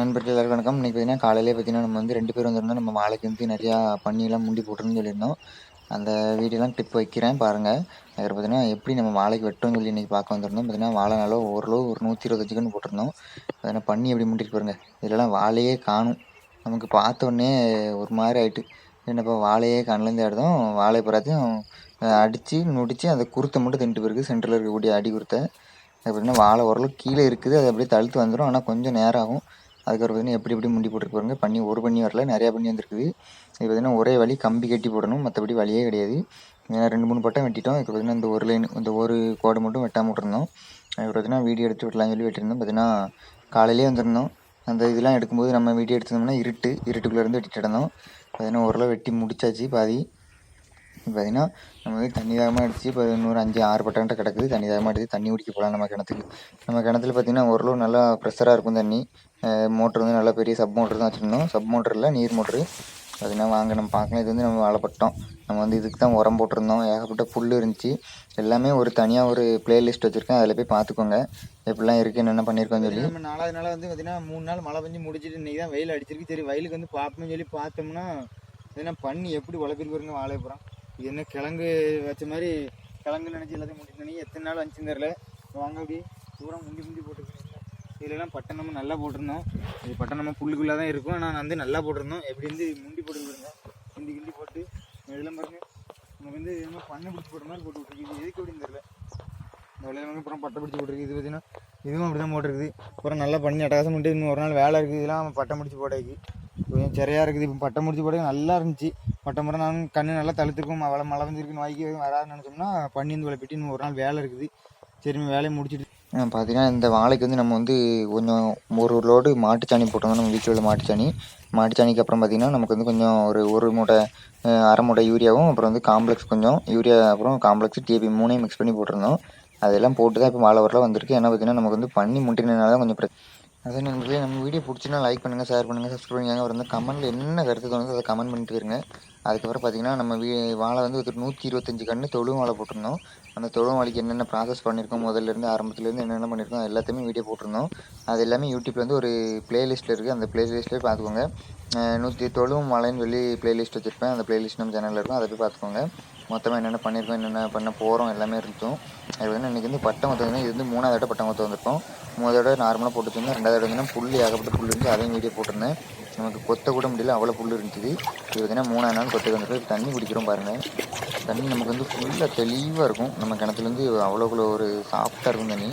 நண்பர்கள் எல்லாருக்கும் வணக்கம். இன்னைக்கு பார்த்தீங்கன்னா, காலையிலேயே பார்த்தீங்கன்னா, நம்ம வந்து 2 பேர் வந்திருந்தோம். நம்ம வாழைக்கு வந்து நெறையா பனியெல்லாம் முண்டி போட்டுருந்தோம்னு சொல்லியிருந்தோம். அந்த வீடியோலாம் கிளிப் வைக்கிறேன் பாருங்க. அதுக்கப்புறம் பார்த்தீங்கன்னா, எப்படி நம்ம வாழைக்கு வெட்டோம்னு சொல்லி இன்னைக்கு பார்க்க வந்திருந்தோம். பார்த்தீங்கன்னா, வாழை நல்லா ஓரளவு ஒரு 125 கன்று போட்டிருந்தோம். பார்த்தீங்கன்னா, பன்னி எப்படி முண்டிருக்கு பாருங்க. இதுலலாம் வாழையே காணும். நமக்கு பார்த்த உடனே ஒரு மாரி ஆயிட்டு. என்னப்பா வாழையே காணலன்னு தேடுதோம். வாழை பூராத்தையும் அடிச்சு, நொடிச்சு அந்த குருத்தை மட்டும் தின்னுட்டு போயிருக்கு. சென்டர்ல இருக்கக்கூடிய அடி குருத்த. அது பார்த்தீங்கன்னா, வாழை ஓரளவுக்கு கீழே இருக்குது. அது அப்படியே தழுத்து வந்துரும். ஆனா கொஞ்சம் நேரம் ஆகும். அதுக்கப்புறம் பார்த்தீங்கன்னா, எப்படி எப்படி முண்டி போட்டுருக்கு பாருங்க. பன்னி ஒரு பன்னி வரல, நெறையா பன்னி வந்திருக்குது. இது பார்த்தீங்கன்னா, ஒரே வழி கம்பி கட்டி போடணும். மத்தபடி வழியே கிடையாது. 2, 3 பட்டம் வெட்டிட்டோம். இப்போ பார்த்தீங்கன்னா, இந்த ஒரு லைன் இந்த ஒரு கோடு மட்டும் வெட்டாம விட்டுருந்தோம். அதுக்கப்புறம் பார்த்தீங்கன்னா, வீடியோ எடுத்து விடலாம்னு சொல்லி வெட்டியிருந்தோம். பார்த்தீங்கன்னா, காலையிலேயே வந்திருந்தோம். அந்த இதெல்லாம் எடுக்கும்போது நம்ம வீடியோ எடுத்திருந்தோம்னா இருட்டுக்குள்ளே இருந்து வெட்டிட்டு இருந்தோம். பார்த்தீங்கன்னா, ஓரளவு வெட்டி முடிச்சாச்சு பாதி. இப்போ பார்த்தீங்கன்னா, நம்ம வந்து தண்ணி தாகமாக அடிச்சு இப்போ இன்னொரு 5, 6 பட்டம்கிட்ட கிடக்குது. தண்ணி தாகமாக அடிச்சு தண்ணி குடிக்க போகலாம் நம்ம கிணத்துக்கு. நம்ம கிணத்துல பார்த்தீங்கன்னா, ஓரளவு நல்லா ப்ரெஷராக இருக்கும் தண்ணி. மோட்ரு வந்து நல்லா பெரிய சப் மோட்ரு தான் வச்சுருந்தோம். சப் மோட்ரு இல்லை, நீர் மோட்ரு. பார்த்தீங்கன்னா, வாங்க நம்ம பார்க்கலாம். இது வந்து நம்ம வாழைப்பட்டம். நம்ம வந்து இதுக்கு தான் உரம் போட்டிருந்தோம். ஏகப்பட்ட புல் இருந்துச்சு. எல்லாமே ஒரு தனியாக ஒரு பிளேலிஸ்ட் வச்சுருக்கேன். அதில் போய் பார்த்துக்கோங்க. எப்படிலாம் இருக்குது, என்னென்ன பண்ணியிருக்கோன்னு சொல்லி. நம்ம 4வது நாள் வந்து பார்த்தீங்கன்னா, 3 நாள் மழை பெஞ்சு முடிச்சிட்டு இன்றைக்கி தான் வெயில் அடிச்சிருக்கு. சரி வயலுக்கு வந்து பார்ப்போம்னு சொல்லி பார்த்தோம்னா, பார்த்தீங்கன்னா பன்னி எப்படி வளர்க்குறது பாருங்க வாழைப்புறம். இது என்ன கிழங்கு வச்ச மாதிரி கிழங்கு நினச்சி எல்லாத்தையும் முடிச்சு எத்தனை நாள் வந்துச்சுன்னு தெரில. வாங்க அப்படி பூரா முண்டி முண்டி போட்டுருக்கோம். இதுலலாம் பட்டம் நம்ம நல்லா போட்டிருந்தோம். இது பட்டம் நம்ம புல்லுக்குள்ளே தான் இருக்கும். ஆனால் வந்து நல்லா போட்டிருந்தோம். எப்படி வந்து முண்டி போட்டுருக்குறோங்க. கிண்டி கிண்டி போட்டு இதெல்லாம் பாருங்க. நமக்கு வந்து என்ன பண்ணை பிடிச்சி போட்ட மாதிரி போட்டு விட்ருக்கு. இது எதுக்கு அப்படின்னு தெரில. இந்த விளையாடுங்க அப்புறம் பட்டை பிடிச்சி போட்டிருக்கு. இது பார்த்தீங்கன்னா இதுவும் அப்படி தான் போட்டிருக்குது. அப்புறம் நல்லா பண்ணி அட்டகாசம் பண்ணிட்டு இன்னும் ஒரு நாள் வேலை இருக்குது. இதெல்லாம் பட்டம் பிடிச்சி போட்டாக்கி கொஞ்சம் சரியாக இருக்குது. இப்போ பட்டம் முடிச்சு போட நல்லா இருந்துச்சு. பட்டம் முறை நான் கண்ணு நல்லா தழுத்துக்கும். மழை வந்துருக்குன்னு வாய்க்கு எதுவும் வராதுன்னு நினச்சோம்னா பண்ணி வந்து விளைப்பிட்டு இன்னும் ஒரு நாள் வேலை இருக்குது. சரி வேலையை முடிச்சுட்டு பார்த்தீங்கன்னா, இந்த வாழைக்கு வந்து நம்ம வந்து கொஞ்சம் ஒரு லோடு மாட்டுச்சாணி போட்டோம்னா நம்ம வீட்டில் உள்ள மாட்டுச்சாணிக்கு அப்புறம் பார்த்திங்கன்னா, நமக்கு வந்து கொஞ்சம் ஒரு மூட்டை அரை மூட்டை யூரியாவும் அப்புறம் வந்து காம்ப்ளெக்ஸ் கொஞ்சம் யூரியா அப்புறம் காம்ப்ளெக்ஸ் டிஏபி 3 மிக்ஸ் பண்ணி போட்டிருந்தோம். அதெல்லாம் போட்டு தான் இப்போ வாழை வரலாம் வந்திருக்கு. ஏன்னா பார்த்திங்கன்னா, நமக்கு வந்து பண்ணி முட்டினால தான் கொஞ்சம் அதே நண்பர்களே, நம்ம வீடியோ பிடிச்சினா லைக் பண்ணுங்கள், ஷேர் பண்ணுங்கள், சப்ஸ்கிரைப் பண்ணுங்க. அப்புறம் வந்து கமெண்ட்டில் என்ன கருத்து தோணுதோ அதை கமெண்ட் பண்ணிட்டு போயிருங்க. அதுக்கப்புறம் பார்த்தீங்கன்னா, நம்ம வாழை வந்து ஒரு 125 கன்று தொழுவும் வாழை போட்டிருந்தோம். அந்த தொழுவும் வாழைக்கு என்னென்ன ப்ராசஸ் பண்ணியிருக்கோம் முதல்லேருந்து ஆரம்பத்துலேருந்து என்னென்ன பண்ணியிருக்கோம் எல்லாத்தையுமே வீடியோ போட்டிருந்தோம். அது எல்லாமே யூடியூப்பில் வந்து ஒரு பிளேலிஸ்ட்டில் இருக்குது. அந்த பிளேலிஸ்ட்டில் பார்த்துக்கோங்க. 100 தொழுவும் வாழைன்னு சொல்லி பிளேலிஸ்ட் வச்சுருப்பேன். அந்த பிளேலிஸ்ட் நம்ம சேனலில் இருக்கும். அதை போய் பார்த்துக்கோங்க. மொத்தமாக என்னென்ன பண்ணியிருக்கோம், என்னென்ன பண்ண போகிறோம் எல்லாமே இருந்துச்சோம். அது வந்து இன்றைக்கி வந்து பட்டம் வந்து இது வந்து 3வது தடவை பட்டம் வந்திருக்கோம். 3 தடவை நார்மலாக போட்டு வச்சுருந்தேன். 2வது தடவை வந்து புல் ஏகப்பட்ட புல் இருந்துச்சு. அதையும் வீடியோ போட்டிருந்தேன். நமக்கு கொத்த கூட முடியல, அவ்வளோ புல் இருந்துச்சு. இது பார்த்தீங்கன்னா 3வது நாள் கொத்த வந்துட்டு தண்ணி குடிக்கிறோம் பாருங்கள். தண்ணி நமக்கு வந்து ஃபுல்லாக தெளிவாக இருக்கும். நம்ம கிணத்துலேருந்து அவ்வளோக்குள்ள ஒரு சாஃப்டாக இருக்கும் தண்ணி.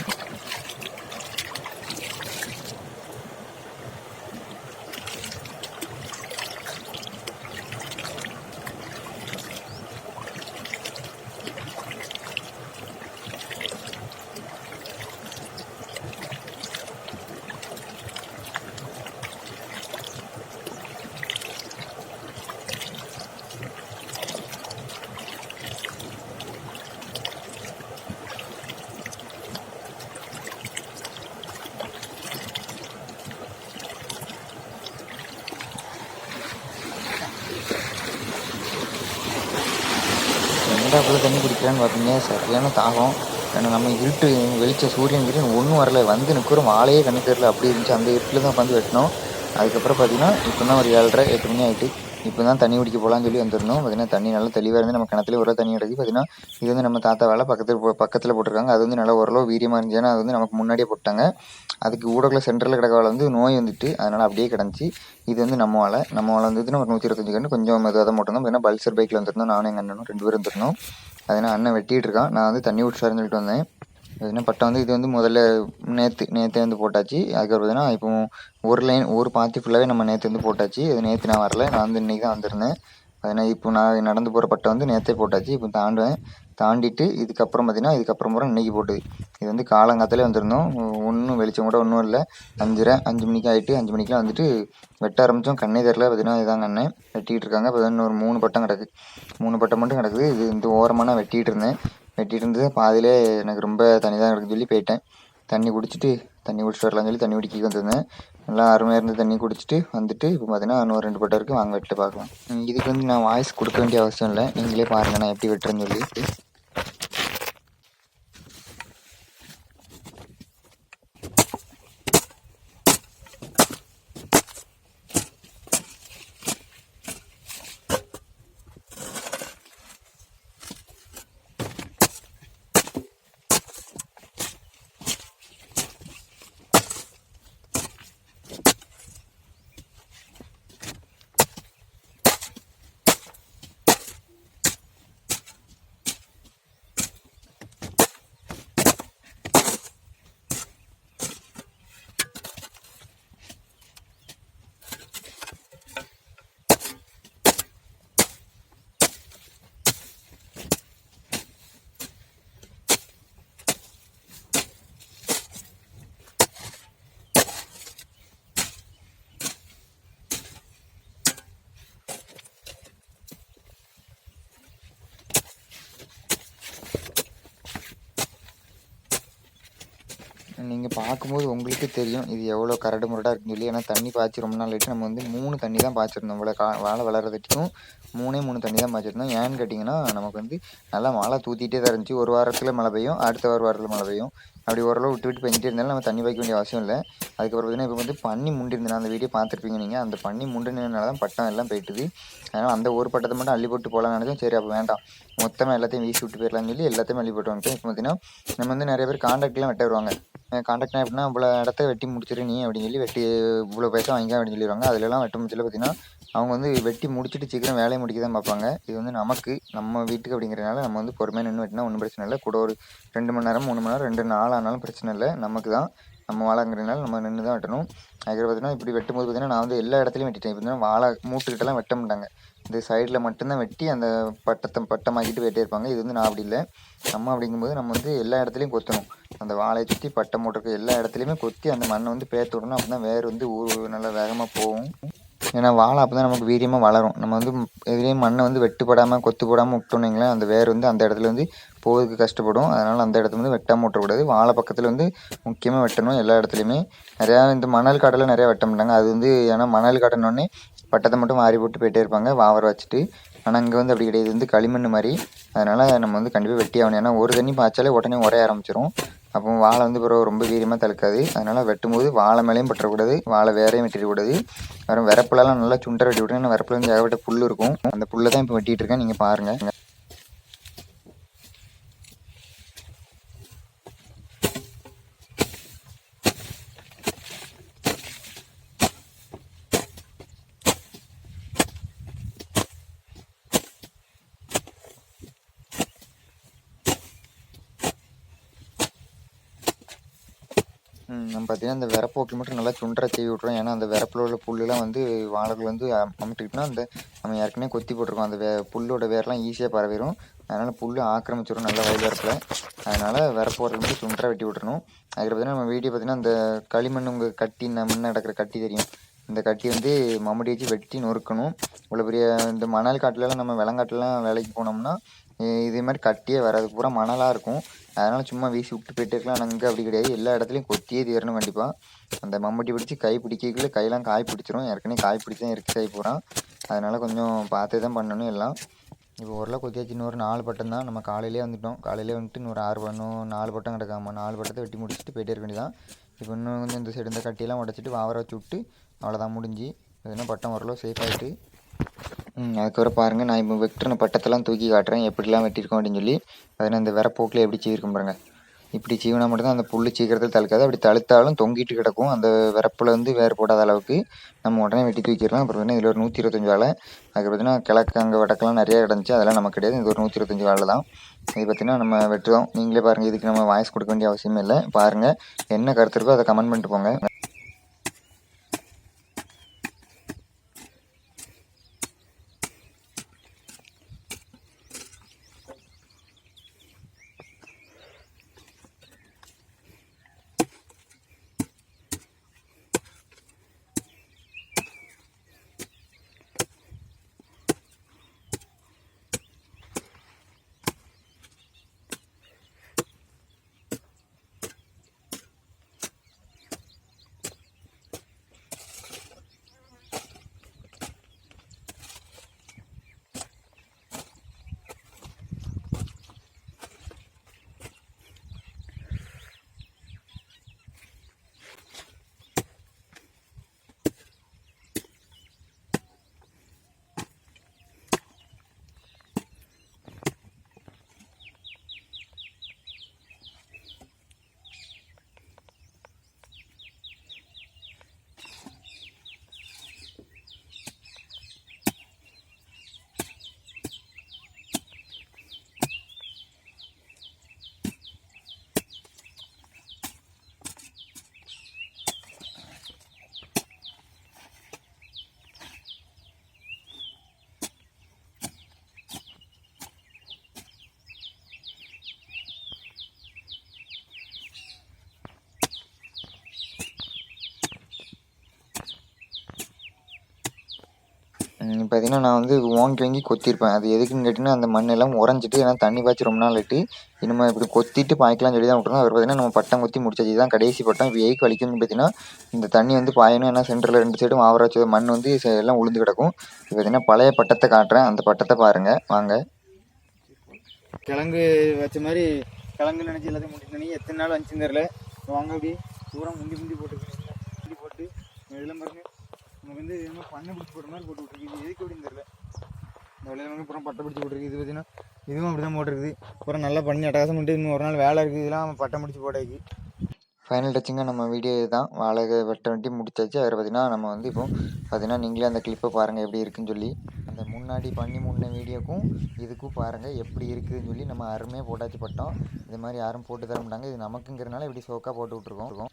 எந்தாப்புல தண்ணி குடிக்கிறான்னு பார்த்தீங்க, சரியான தாகம். ஏன்னா நம்ம இருட்டு சூரியன் கிட்ட ஒன்றும் வரல. வந்து நிற்கிறோம், வாழையே கண்ணு தெரியல. அப்படி இருந்துச்சு. அந்த இருட்டில் தான் உட்காந்து வெட்டினோம். அதுக்கப்புறம் பார்த்தீங்கன்னா, இப்போ தான் ஒரு 7:30 8 மணி ஆகிட்டு. இப்போ தான் தண்ணி குடிக்க போகலான்னு சொல்லி வந்திருந்தோம். பார்த்தீங்கன்னா, தண்ணி நல்லா தெளிவாக இருந்து நம்ம கிணத்துல ஒரு தண்ணி கிடக்கு. பார்த்தீங்கன்னா, இது வந்து நம்ம தாத்தா வேலை பக்கத்தில் போட்டிருக்காங்க. அது வந்து நல்லா ஓரளவு வீரியமாக இருந்துச்சு. ஏன்னா அது வந்து நமக்கு முன்னாடியே போட்டாங்க. அதுக்கு ஊடக்குள்ள சென்டரில் கிடக்க வாழை வந்து நோய் வந்துட்டு அதனால் அப்படியே கிடந்துச்சு. இது வந்து நம்ம வாழை வந்துட்டுன்னா ஒரு 125 கன்று கொஞ்சம் மெதுவாக தான் போட்டிருந்தோம். பார்த்தீங்கன்னா பல்சர் பைக்கில் வந்துருந்தோம். நானும் எங்கள் அண்ணனும் 2 பேரும் வந்துருந்தோம். அதனால் அண்ணன் வெட்டிகிட்டு இருக்கான். நான் வந்து தண்ணி விட்டுச்சாருன்னு சொல்லிட்டு வந்தேன். பார்த்தீங்கன்னா பட்டம் வந்து இது வந்து முதல்ல நேற்றே வந்து போட்டாச்சு. அதுக்கப்புறம் பார்த்தீங்கன்னா இப்போ ஒரு பாத்தி ஃபுல்லாகவே நம்ம நேற்று வந்து போட்டாச்சு. அது நேற்று நான் வரல, நான் வந்து இன்றைக்கி தான் வந்திருந்தேன். அதனால் இப்போ நான் நடந்து போகிற பட்டம் வந்து நேற்றே போட்டாச்சு. இப்போ தாண்டிட்டு இதுக்கப்புறம் பார்த்தீங்கன்னா இதுக்கப்புறம் பூரா இன்றைக்கி போட்டுது. இது வந்து காலங்காத்தாலே வந்திருந்தோம். ஒன்றும் வெளிச்சம் கூட ஒன்றும் இல்லை. 5 மணிக்கு ஆகிட்டு 5 மணிக்கெலாம் வந்துட்டு வெட்ட ஆரம்பித்தோம். கண்ணே தெரில. பார்த்தீங்கன்னா இதாங்க அண்ணன் வெட்டிகிட்டு இருக்காங்க. இப்போ இன்னொரு 3 பட்டம் கிடக்கு. 3 பட்டம் மட்டும் கிடக்குது. இது இந்த ஓரமாக நான் வெட்டிகிட்டு இருந்தேன். வெட்டிகிட்டு இருந்தது பாதியிலே எனக்கு ரொம்ப தண்ணி தான் கிடக்குன்னு சொல்லி போயிட்டேன். தண்ணி குடிச்சிட்டு வரலான்னு சொல்லி தண்ணி குடிக்க வந்திருந்தேன். நல்லா அருமையாக இருந்து தண்ணி குடிச்சிட்டு வந்துட்டு இப்போ பார்த்தீங்கன்னா இன்னொரு 2 பட்டம் இருக்குது. வாங்க வெட்டிட்டு பார்க்கலாம். இதுக்கு வந்து நான் வாய்ஸ் கொடுக்க வேண்டிய அவசியம் இல்லை. நீங்களே பாருங்கள் நான் எப்படி வெட்டுறேன்னு சொல்லி. நீங்கள் பார்க்கும்போது உங்களுக்கே தெரியும் இது எவ்வளோ கரடு முரடாக இருக்குன்னு சொல்லி. ஏன்னா தண்ணி பாய்ச்சி ரொம்ப நாள் ஆகிட்டு நம்ம வந்து 3 தண்ணி தான் பாய்ச்சிருந்தோம். இவ்வளோ வாழை வளர்கிறதுக்கும் 3 தண்ணி தான் பாய்ச்சிருந்தோம். ஏன்னு கேட்டிங்கன்னா நமக்கு வந்து நல்லா மழை தூத்திட்டே தான் இருந்துச்சு. ஒரு வாரத்தில் மழை பெய்யும், அடுத்த ஒரு வாரத்தில் மழை பெய்யும். அப்படி ஓரளவு விட்டு விட்டு பெஞ்சிட்டே இருந்தாலும் நம்ம தண்ணி பாய்க்க வேண்டிய அவசியம் இல்லை. அதுக்கப்புறம் பார்த்தீங்கன்னா இப்போ வந்து பனி முண்டிருந்தேன். அந்த வீடியோ பார்த்துருப்பீங்க நீங்கள். அந்த பனி முண்டினதுனால தான் பட்டம் எல்லாம் போயிட்டுது. அதனால் அந்த ஒரு பட்டத்தை மட்டும் அள்ளி போட்டு போகலான்னு நினச்சோம். சரி அப்போ வேண்டாம், மொத்தமாக எல்லாத்தையும் வீசி விட்டு போயிடலாம்னு சொல்லி எல்லாத்தையும் அள்ளி போட்டு வந்துட்டோம். இப்போ பார்த்தீங்கன்னா நம்ம வந்து நிறைய பேர் கான்ட்ராக்ட்லாம் வெட்ட வருவாங்க. கான்ட்ராக்ட்னா எப்படின்னா இவ்வளோ இடத்த வெட்டி முடிச்சிரு நீ அப்படின்னு சொல்லி வெட்டி இவ்வளோ பைசா வாங்கிக்க அப்படின்னு சொல்லிடுவாங்க. அதிலலாம் வெட்ட முடிச்சல பார்த்தீங்கன்னா அவங்க வந்து வெட்டி முடிச்சுட்டு சீக்கிரம் வேலையை முடிக்க தான் பார்ப்பாங்க. இது வந்து நமக்கு நம்ம வீட்டுக்கு அப்படிங்கிறதுனால நம்ம வந்து பொறுமையாக நின்று வெட்டினா ஒன்றும் பிரச்சனை இல்லை. கூட ஒரு 2 மணி நேரம் 3 மணி நேரம் 2 நாள் ஆனாலும் பிரச்சனை இல்லை. நமக்கு தான் நம்ம வாழைங்கிறதுனால நம்ம நின்று தான் வெட்டணும். அதுக்கப்புறம் பார்த்தீங்கன்னா இப்படி வெட்டும்போது பார்த்தீங்கன்னா நான் வந்து எல்லா இடத்துலையும் வெட்டிட்டேன். இப்போ வாழை மூட்டுக்கிட்டலாம் வெட்ட மாட்டாங்க. இந்த சைடில் மட்டும்தான் வெட்டி அந்த பட்டமாக்கிட்டு வெட்டே இருப்பாங்க. இது வந்து நான் அப்படி இல்லை. நம்ம அப்படிங்கும்போது நம்ம வந்து எல்லா இடத்துலையும் கொத்தணும். அந்த வாழையை சுற்றி பட்டை மூட்டுருக்கு எல்லா இடத்துலையுமே கொத்தி அந்த மண்ணை வந்து பேர்த்து விடணும். அப்போ தான் வேர் வந்து நல்லா வேகமாக போகும். ஏன்னா வாழை அப்போ தான் நமக்கு வீரியமாக வளரும். நம்ம வந்து இதுலேயும் மண்ணை வந்து வெட்டுப்படாமல் கொத்து போடாமல் விட்டோன்னீங்களேன் அந்த வேர் வந்து அந்த இடத்துல வந்து போகிறதுக்கு கஷ்டப்படும். அதனால் அந்த இடத்துல வந்து வெட்டாமல் விட்டக்கூடாது. வாழை பக்கத்தில் வந்து முக்கியமாக வெட்டணும். எல்லா இடத்துலையுமே நிறையா இந்த மணல் காடெல்லாம் நிறையா வெட்ட மாட்டாங்க. அது வந்து ஏன்னா மணல் காட்டினோடனே பட்டத்தை மட்டும் மாறி போட்டு போயிட்டே இருப்பாங்க வாவரை வச்சுட்டு. ஆனால் இங்கே வந்து அப்படி கிடையாது, வந்து களிமண் மாதிரி. அதனால் நம்ம வந்து கண்டிப்பாக வெட்டி ஆகணும். ஏன்னா ஒரு தண்ணி பாய்ச்சாலே உடனே உரைய ஆரம்பிச்சிடும். அப்போ வாழை வந்து பிறகு ரொம்ப வீரியமாக தழுக்காது. அதனால் வெட்டும்போது வாழை மேலேயும் பற்றக்கூடாது, வாழை வேறையும் வெட்டிடக்கூடாது. வெறும் விரப்புலலாம் நல்லா சுண்டரை வெட்டி விட்ருங்க. ஏன்னா விரப்புல வந்து ஏகப்பட்ட புல் இருக்கும். அந்த புல்லை தான் இப்போ வெட்டிகிட்டு இருக்கேன், நீங்கள் பாருங்கள். நம்ம பார்த்தீங்கன்னா இந்த விரப்போக்கி மட்டும் நல்லா சுண்டரை செய்வி விட்றோம். ஏன்னா அந்த விரப்பில் உள்ள புல்லுலாம் வந்து வாழைகள் வந்து அமுட்டிக்கிட்டோம்னா அந்த நம்ம ஏற்கனவே கொத்தி போட்டிருக்கோம். அந்த புல்லோட வேர்லாம் ஈஸியாக பரவிடும். அதனால் புல் ஆக்கிரமிச்சிடும் நல்லா வயல் வரப்பில். அதனால் விரப்போரில் மட்டும் சுண்டரை வெட்டி விட்டுறணும். அதுக்கு பார்த்தீங்கன்னா நம்ம வீடியோ பார்த்தீங்கன்னா அந்த களிமண் உங்கள் கட்டி முன்னே நடக்கிற கட்டி தெரியும். இந்த கட்டி வந்து மம்முடி வச்சு வெட்டி நொறுக்கணும். இவ்வளோ பெரிய இந்த மணல் காட்டிலலாம் நம்ம வெள்ளங்காட்டிலலாம் வேலைக்கு போனோம்னா இதே மாதிரி கட்டியே வராது, பூரா மணலாக இருக்கும். அதனால் சும்மா வீசி விட்டு போயிட்டே இருக்கலாம். ஆனால் அங்கே அப்படி கிடையாது, எல்லா இடத்துலையும் கொத்தியே தீரணும் கண்டிப்பாக. அந்த மம்பட்டி பிடிச்சி கை பிடிக்கல கையெல்லாம் காய் பிடிச்சிரும். ஏற்கனவே காய் பிடிச்சி தான் இருக்கு கை பூரா. அதனால் கொஞ்சம் பார்த்து தான் பண்ணணும் எல்லாம். இப்போ ஓரளவு கொத்தியாச்சு. இன்னொரு 4 பட்டம் தான். நம்ம காலையிலே வந்துட்டோம். காலையிலே வந்துட்டு இன்னொரு 6 பண்ணணும் 4 பட்டம் கிடக்காமல் 4 பட்டத்தை வெட்டி முடிச்சுட்டு போயிட்டே இருக்க வேண்டியதான். இப்போ இன்னும் வந்து இந்த சைடு இந்த கட்டியெல்லாம் உடச்சிட்டு வாவரை வச்சு விட்டு அவ்வளோதான் முடிஞ்சு. இதுனா பட்டம் ஓரளவு சேஃப் ஆகிட்டு. அதுக்கப்புறம் பாருங்கள், நான் இப்போ வெட்டின பட்டத்தெல்லாம் தூக்கி காட்டுறேன் எப்படிலாம் வெட்டியிருக்கோம் அப்படின்னு சொல்லி. அதனால் இந்த விரப்போக்கில் எப்படி சீவிருக்கும் பாருங்கள். இப்படி சீவினா மட்டும்தான் அந்த புல் சீக்கிரத்தில் தழுக்காது. அப்படி தழுத்தாலும் தொங்கிட்டு கிடக்கும். அந்த விரப்பில் வந்து வேர் போடாத அளவுக்கு நம்ம உடனே வெட்டி தூக்கிடலாம். அப்புறம் பார்த்தீங்கன்னா இதில் ஒரு 125 வாழை. அதுக்கு பார்த்தீங்கன்னா கிழக்கு அங்கே வடக்கெல்லாம் நிறையா கிடந்துச்சு, அதெல்லாம் நமக்கு கிடையாது. இது ஒரு 125 வாழை தான். இது பார்த்திங்கன்னா நம்ம வெட்டுறோம். நீங்களே பாருங்கள், இதுக்கு நம்ம வாய்ஸ் கொடுக்க வேண்டிய அவசியமே இல்லை. பாருங்கள், என்ன கருத்து இருக்கோ அதை கமெண்ட் பண்ணிட்டு போங்க. பார்த்தீங்கன்னா, நான் வந்து ஓங்கி ஓங்கி கொத்திருப்பேன். அது எதுக்குன்னு கேட்டீங்கன்னா, அந்த மண்ணெல்லாம் உறைஞ்சிட்டு ஏன்னா தண்ணி பாய்ச்சி ரொம்ப நாள் ஆயிட்டு, இனிமே இப்படி கொத்திட்டு பாய்க்கலாம்னு சொல்லி தான் விட்டுருந்தோம். அப்புறம் பார்த்தீங்கன்னா, நம்ம பட்டம் கொத்தி முடிச்சாச்சு. இதுதான் கடைசி பட்டம். இப்போ எதுக்கு வலிக்கும்னு பார்த்தீங்கன்னா, இந்த தண்ணி வந்து பாயணும். ஏன்னா சென்டர்ல 2 சைடும் ஆவரா வச்ச மண் வந்து எல்லாம் உளுந்து கிடக்கும். இப்போ பார்த்தீங்கன்னா, பழைய பட்டத்த காட்டுறேன். அந்த பட்டத்த பாருங்க வாங்க. கிழங்கு வச்ச மாதிரி கிழங்கு நினைச்சு எல்லாத்தையும் முடி நினைச்சு எத்தனை நாள் வந்துச்சுன்னு தெரியல. வாங்க அப்படி தூரம் முந்தி முந்தி போட்டுருக்கேன். முந்தி போட்டு இதெல்லாம் பாருங்க நமக்கு வந்து என்ன பண்ணை பிடிச்சி போட்ட மாதிரி போட்டு விட்ருக்கு. இது எதுக்கு அப்படின்னு தெரியல. இந்த வழியில் நமக்கு அப்புறம் பட்டை பிடிச்சி போட்டுருக்கு. இது பார்த்தீங்கன்னா இதுவும் அப்படி தான் போட்டிருக்குது. அப்புறம் நல்லா பண்ணி அட்டகாசம் பண்ணிட்டு இன்னும் ஒரு நாள் வேலை இருக்குது. இதெல்லாம் பட்டை பிடிச்சி போட்டாச்சு. ஃபைனல் டச்சிங்காக நம்ம வீடியோ இதுதான். வாழை வெட்டி முடிச்சாச்சு. அதில் பார்த்தீங்கன்னா, நம்ம வந்து இப்போ பார்த்தீங்கன்னா, நீங்களே அந்த கிளிப்பை பாருங்கள் எப்படி இருக்குன்னு சொல்லி. அந்த முன்னாடி பண்ணி முன்ன வீடியோக்கும் இதுக்கும் பாருங்கள் எப்படி இருக்குதுன்னு சொல்லி நம்ம அருமையாக போட்டாச்சு பட்டோம். இது மாதிரி யாரும் போட்டு தர மாட்டாங்க. இது நமக்குங்கிறனால இப்படி ஷோக்காக போட்டு விட்ருக்கோம்.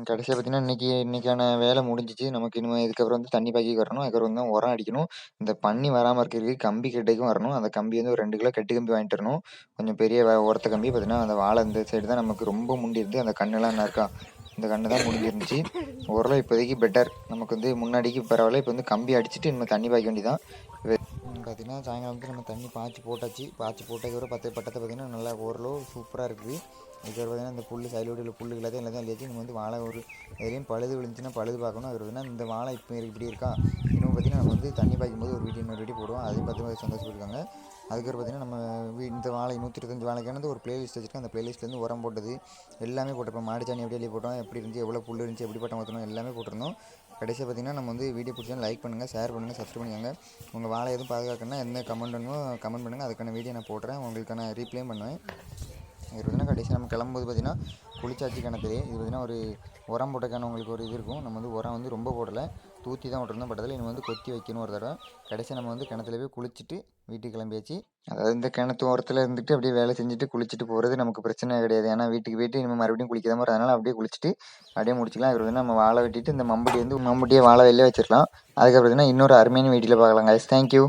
கடைசியாக பார்த்தீங்கன்னா, இன்றைக்கான வேலை முடிஞ்சிச்சு. நமக்கு இனிமேல் இதுக்கப்புறம் வந்து தண்ணி பாய்ச்சி வரணும். அதுக்கப்புறம் வந்து உரம் அடிக்கணும். இந்த பன்னி வராமல் இருக்கிறதுக்கு கம்பி கட்டைக்கும் வரணும். அந்த கம்பி வந்து ஒரு 2 கிலோ கட்டு கம்பி வாங்கிட்டு வரணும். கொஞ்சம் பெரிய உரத்த கம்பி பார்த்தீங்கன்னா, அந்த வாழை இந்த சைடு தான் நமக்கு ரொம்ப முண்டியிருந்து. அந்த கண்ணெல்லாம் என்ன இருக்கா இந்த கண்ணு தான் முடிஞ்சிருந்துச்சு. ஓரளவு இப்போதைக்கு பெட்டர். நமக்கு வந்து முன்னாடிக்கு பரவாயில்ல. இப்போ வந்து கம்பி அடிச்சுட்டு இனிமேல் தண்ணி பாய்க்க வேண்டியதான். பார்த்தீங்கன்னா சாயங்காலம் வந்து நம்ம தண்ணி பாய்ச்சி போட்டாச்சு. பாய்ச்சி போட்டதுக்கப்புறம் பட்டத்தை பார்த்தீங்கன்னா நல்லா ஓரளவு சூப்பராக இருக்குது. இதுக்கு பார்த்தீங்கன்னா இந்த புல் சைலோடியில் புல் எல்லாத்தையும் அழியாச்சு. நம்ம வந்து வாழை ஒரு எதுலேயும் பழுது விழுந்துச்சுன்னா பழுது பார்க்கணும். அது பார்த்தீங்கன்னா இந்த வாழை இப்போ இப்படி இருக்கா. இன்னும் பார்த்தீங்கன்னா நம்ம வந்து தண்ணி பாய்க்கும் போது ஒரு வீடியோ இன்னொரு வீடியோ போடுவோம். அதையும் பார்த்து சந்தோஷப்பட்டுருக்காங்க. அதுக்கப்புறம் பார்த்தீங்கன்னா நம்ம இந்த வாழை 125 வாழைக்கானது ஒரு பிளேலிஸ்ட் வச்சுருக்கேன். அந்த பிளேலிஸ்ட்லேருந்து உரம் போட்டது எல்லாமே போட்டிருப்போம். மாடு சாணி எப்படி போட்டோம், எப்படி இருந்துச்சு, எவ்வளோ புல் இருந்துச்சு, எப்படி பட்டம் ஊற்றணும் எல்லாமே போட்டிருந்தோம். கடைசியாக பார்த்தீங்கன்னா நம்ம வந்து வீடியோ பிடிச்சா லைக் பண்ணுங்கள், ஷேர் பண்ணுங்கள், சப்ஸ்கிரைப் பண்ணிக்கோங்க. உங்கள் வாழை எதுவும் பாதுகாக்கணும்னா என்ன கமெண்ட் பண்ணுங்கள். அதுக்கான வீடியோ நான் போடுறேன். உங்களுக்கான ரீப்ளேயும் பண்ணுவேன். இது பார்த்தீங்கன்னா கடைசி நம்ம கிளம்பும்போது பார்த்தீங்கன்னா குளிச்சாச்சி கிணத்துலேயே இது பார்த்தீங்கன்னா ஒரு உரம் போட்டக்கான உங்களுக்கு ஒரு இது இருக்கும். நம்ம வந்து உரம் வந்து ரொம்ப போடலை, தூத்தி தான் விட்டுருந்தோம். பட்டத்தில் இன்னும் வந்து கொத்தி வைக்கணும் ஒரு தடவை. கடைசியாக நம்ம வந்து கிணத்துல போய் குளிச்சுட்டு வீட்டுக்கு கிளம்பியாச்சு. அதாவது இந்த கிணத்து ஓரத்தில் இருந்துட்டு அப்படியே வேலை செஞ்சுட்டு குளிச்சுட்டு போகிறது நமக்கு பிரச்சனை கிடையாது. ஏன்னா வீட்டுக்கு போயிட்டு நம்ம மறுபடியும் குளிக்கிற மாதிரி, அதனால் அப்படியே குளிச்சுட்டு அப்படியே முடிச்சிக்கலாம். அது வந்து நம்ம வாழை வெட்டிட்டு இந்த மம்பட்டி வந்து மம்பட்டியை வாழை வெளியே வச்சிடலாம். அதுக்கப்புறம் பார்த்தீங்கன்னா இன்னொரு அருமையான வீட்டில் பார்க்கலாம். Guys, thank you.